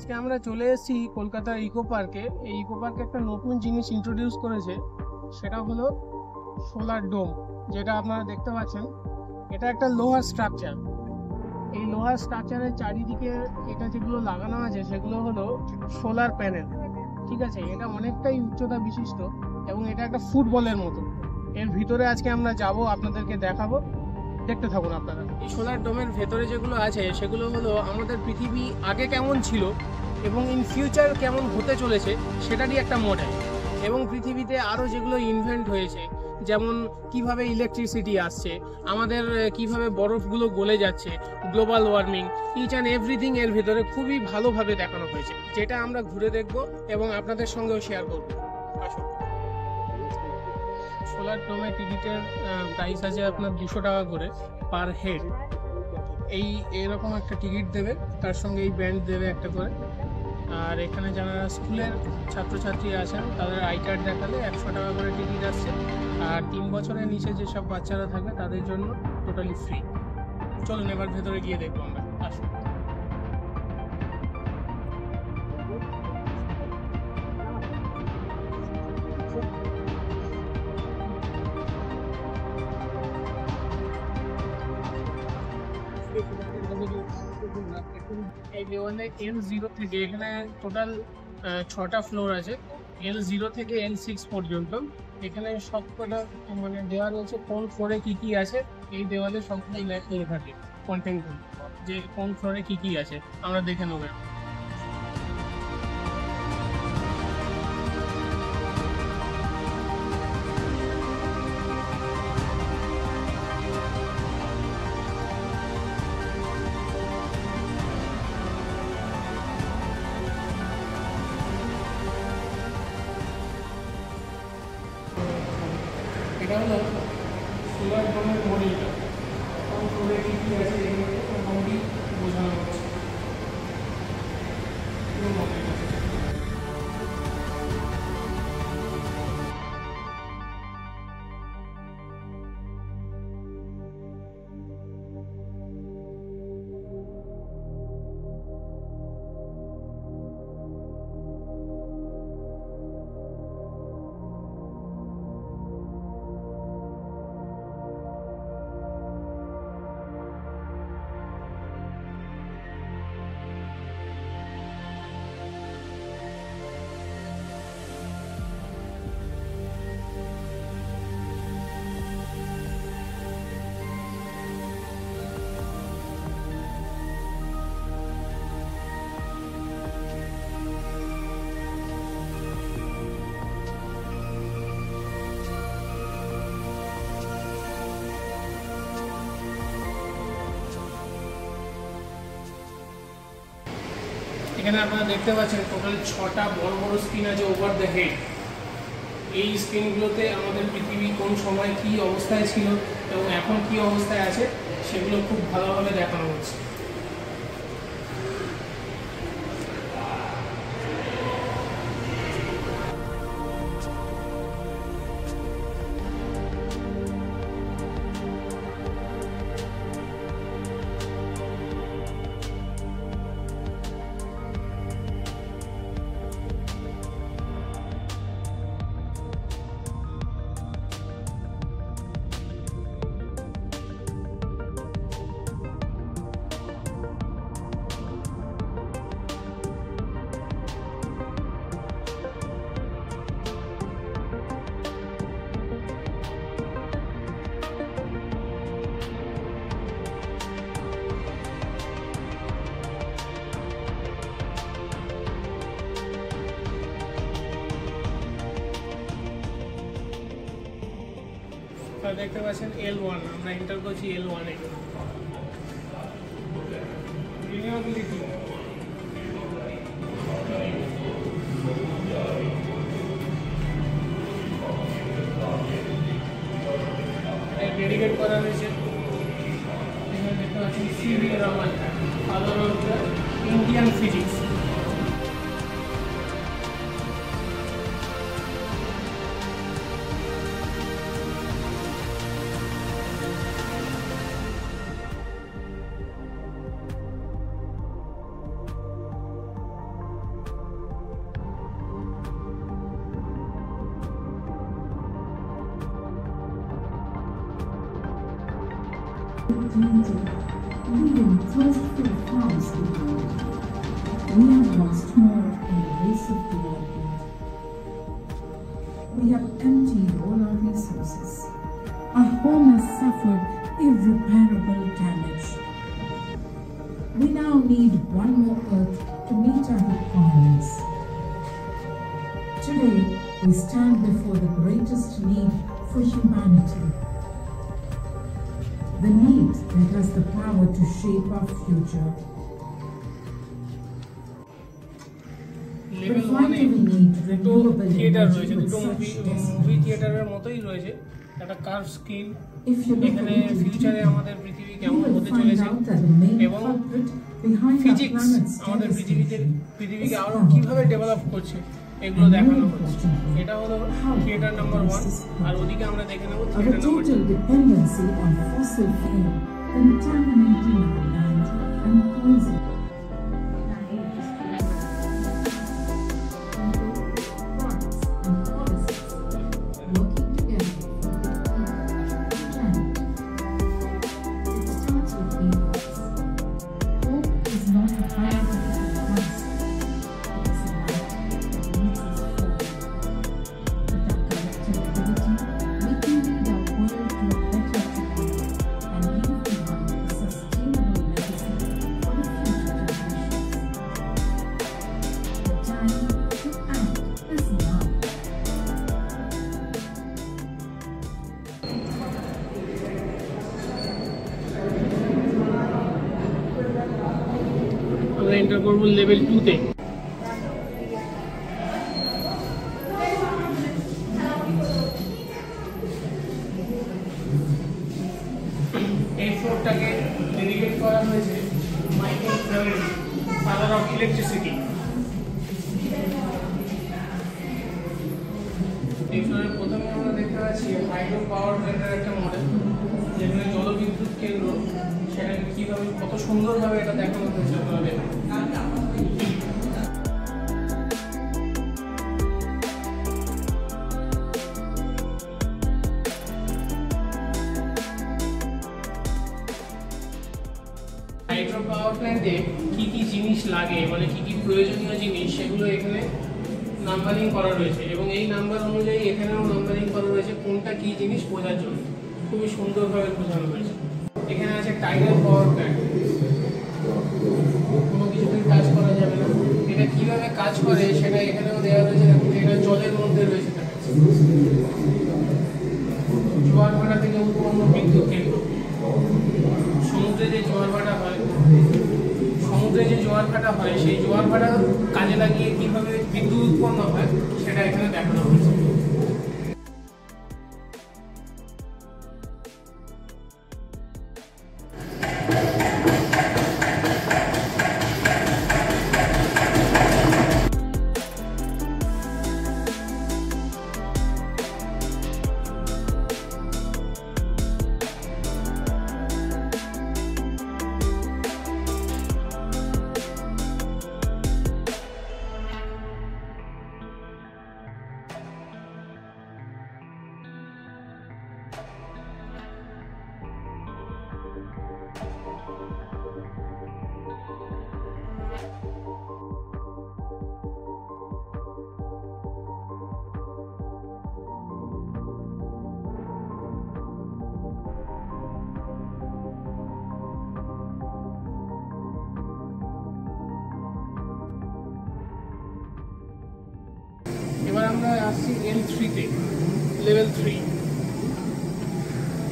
আজকে আমরা চলে এসেছি কলকাতা ইকো পার্কে। এই ইকো পার্কে একটা নতুন জিনিস ইন্ট্রোডিউস করেছে, সেটা হলো সোলার ডোম। যেটা আপনারা দেখতে পাচ্ছেন, এটা একটা লোহার স্ট্রাকচার। এই লোহার স্ট্রাকচারের চারিদিকে এটা যেগুলো লাগানো আছে সেগুলো হলো সোলার প্যানেল। ঠিক আছে, এটা অনেকটাই উচ্চতা বিশিষ্ট এবং এটা একটা ফুটবলের মতো। এর ভিতরে আজকে আমরা যাব, আপনাদেরকে দেখাবো, দেখতে থাকুন আপনারা। এই সোলার ডোমের ভেতরে যেগুলো আছে সেগুলো হলো আমাদের পৃথিবী আগে কেমন ছিল এবং ইন ফিউচার কেমন হতে চলেছে সেটারই একটা মডেল। এবং পৃথিবীতে আরও যেগুলো ইনভেন্ট হয়েছে, যেমন কিভাবে ইলেকট্রিসিটি আসছে, আমাদের কিভাবে বরফগুলো গলে যাচ্ছে, global warming, each and everything এর ভেতরে খুবই ভালোভাবে দেখানো হয়েছে, যেটা আমরা ঘুরে দেখব এবং আপনাদের সঙ্গেও শেয়ার করব। আসুন। সোলার ডোমে টিকিটের প্রাইস আছে আপনার 200 টাকা করে পার হেড। এরকম একটা টিকিট দেবে, তার সঙ্গে এই ব্যান্ড দেবে একটা করে। আর এখানে যারা স্কুলের ছাত্রছাত্রী আছেন তাদের আই কার্ড দেখালে 100 টাকা করে টিকিট আসছে। আর 3 বছরের নিচে যেসব বাচ্চারা থাকবে তাদের জন্য টোটালি ফ্রি। চলুন এবার ভেতরে গিয়ে দেখবো আমরা। আসুন। এই লেভেলে L0 থেকে এখানে টোটাল 6টা ফ্লোর আছে। L0 থেকে L6 পর্যন্ত এখানে সবকটা মানে দেওয়া রয়েছে কোন ফ্লোরে কি কি আছে। এই দেওয়ালে সবটাই লেখা থাকে কন্টেন্ট, যে কোন ফ্লোরে কি কি আছে আমরা দেখে নেবো। এটা হলো সোলার ডোমের মডেলটা, কোন ফ্লোরে কী কী আছে এগুলো মোটামুটি বোঝানো হচ্ছে পুরো মডেলটা। এখানে আপনারা দেখতে পাচ্ছেন টোটাল 6টা বড় বড় স্ক্রিন আছে ওভার দ্য হেড। এই স্ক্রিনগুলোতে আমাদের পৃথিবী কোন সময় কী অবস্থায় ছিল এবং এখন কী অবস্থায় আছে সেগুলো খুব ভালোভাবে দেখানো হচ্ছে। দেখতে পাচ্ছেন L1, আমরা এন্টার করছি L1 এ। রিনিউয়েবিলিটি ডেডিকেট করা হয়েছে। এখানে দেখতে পাচ্ছেন CV Rahman, father of the Indian physics. leaving thirstful farms behind. We have lost more in the race of development. We have emptied all our resources. Our home has suffered irreparable damage. We now need one more earth to meet our requirements. Today, we stand before the greatest need for humanity. The need that has the power to shape our future. Level 1 এ দুটো theatre রয়েছে, দুটো movie থিয়েটারের মতোই রয়েছে। একটা curve skill, এখানে ফিউচারে আমাদের পৃথিবী কেমন হতে চলেছে এবং ফিজিক্স আমাদের পৃথিবীকে আরো কিভাবে ডেভেলপ করছে এগুলো দেখানো হচ্ছে। এটা হলো থিয়েটার নাম্বার 1, আর ওদিকে আমরা দেখে নেব theatre number 2। Dependency on fossil fuel, contaminating our land and poison. Enter করব লেভেল 2 তে। এই ফ্লোরটাকে ডেডিকেট করা হয়েছে Michael Faraday, father of electricity. এই ফ্লোরে প্রথমে আমরা দেখতে পাচ্ছি হাইড্রো পাওয়ার প্ল্যান্টের একটা মডেল, যেখানে জলবিদ্যুৎ কেন্দ্র, সেখানে কিভাবে কত সুন্দরভাবে এটা দেখানো হয়েছে আপনাদের। হাইড্রো পাওয়ার প্ল্যান্টে কি কি জিনিস লাগে, মানে কি কি প্রয়োজনীয় জিনিস, সেগুলো এখানে নাম্বারিং করা রয়েছে এবং এই নাম্বার অনুযায়ী এখানেও নাম্বারিং করা রয়েছে কোনটা কি জিনিস বোঝার জন্য। খুবই সুন্দরভাবে বোঝানো হয়েছে। এখানে আছে টাইডাল পাওয়ার প্ল্যান্ট, কোনো কিছুতেই কাজ করা যাবে না। এটা কিভাবে কাজ করে সেটা এখানেও দেওয়া রয়েছে। দেখুন, এটা জলের মধ্যে রয়েছে। জোয়ার ভাটা থেকে উৎপন্ন বিদ্যুৎ কেন্দ্র। সমুদ্রে যে জোয়ার ভাটা হয় সেই জোয়ার ভাটা কাজে লাগিয়ে কিভাবে বিদ্যুৎ উৎপন্ন হয় সেটা এখানে দেখানো হয়েছে। এবার আমরা আসছি L3 তে, লেভেল 3।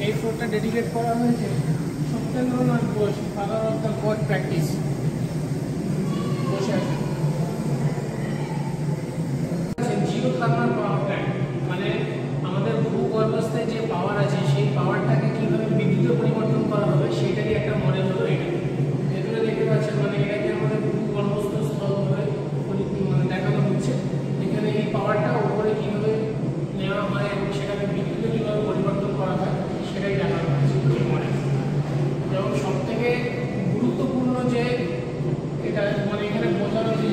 এই ফ্লোরটা ডেডিকেট করা হয়েছে Satyendranath Bose, father of the god practice. বসে আছেন। জিরো থার্মাল পাওয়ার প্ল্যান্ট, মানে আমাদের ভূগর্ভস্থে যে পাওয়ার আছে সেই পাওয়ারটাকে কিভাবে বিদ্যুতে পরিবর্তন করা হবে সেটারই একটা মডেল হলো এটা। ভেতরে দেখতে পাচ্ছেন, মানে এটাকে আমাদের ভূগর্ভস্থ স্থলভাবে মানে দেখানো হচ্ছে। এখানে এই পাওয়ারটা উপরে কীভাবে নেওয়া হয় এবং সেটাকে বিদ্যুতে কীভাবে পরিবর্তন করা হয় সেটাই দেখানো হয়েছে এই মডেল। এবং সবথেকে গুরুত্বপূর্ণ যে এটা মানে এখানে বোঝানো যে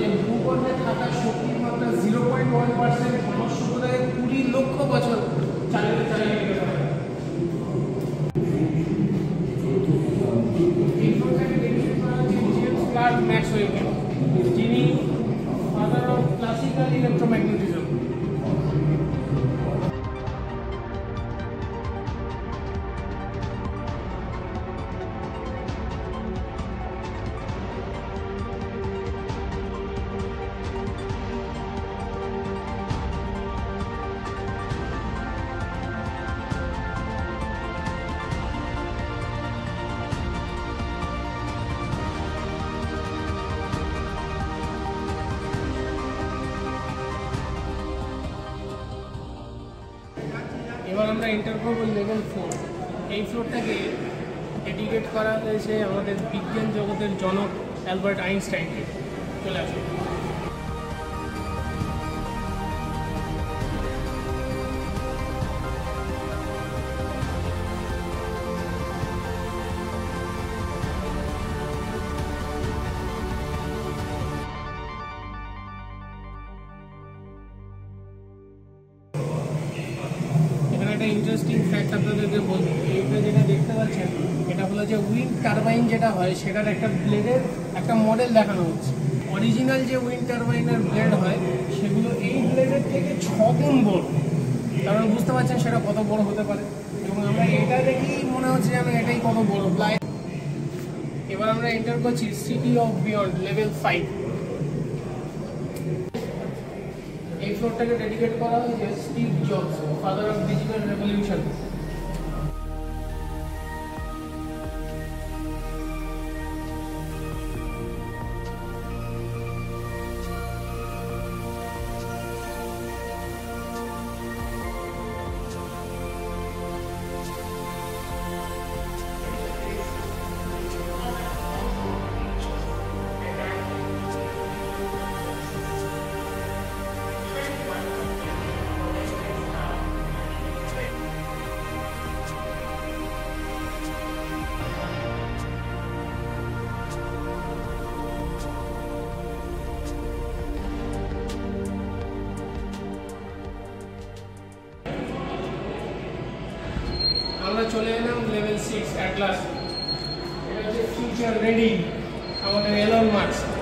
এবার আমরা এন্টার করবো লেভেল 4। এই ফ্লোরটাকে ডেডিকেট করা হয়েছে আমাদের বিজ্ঞান জগতের জনক অ্যালবার্ট আইনস্টাইনকে। চলে আসুন। একটা ইন্টারেস্টিং ফ্যাক্ট আপনাদেরকে বলবো, এইটা যেটা দেখতে পাচ্ছেন এটা হলো যে উইন্ড টারবাইন যেটা হয় সেটার একটা ব্লেডের একটা মডেল দেখানো হচ্ছে। অরিজিনাল যে উইন্ড টারবাইনের ব্লেড হয় সেগুলো এই ব্লেডের থেকে 6 গুণ বড়। কারণ বুঝতে পারছেন সেটা কত বড় হতে পারে, এবং আমরা এটা দেখেই মনে হচ্ছে যেন এটাই কত বড় প্রায়। এবার আমরা এন্টার করছি সিটি অফ বিয়ন্ড লেভেল 5। এই ফ্লোরটাকে ডেডিকেট করা হয়েছে Steve jobs, father of digital revolution. আমরা চলে এলাম লেভেল 6 অ্যাটলাস। এটা হচ্ছে ফিউচার রেডি আমাদের এলন মাস্ক।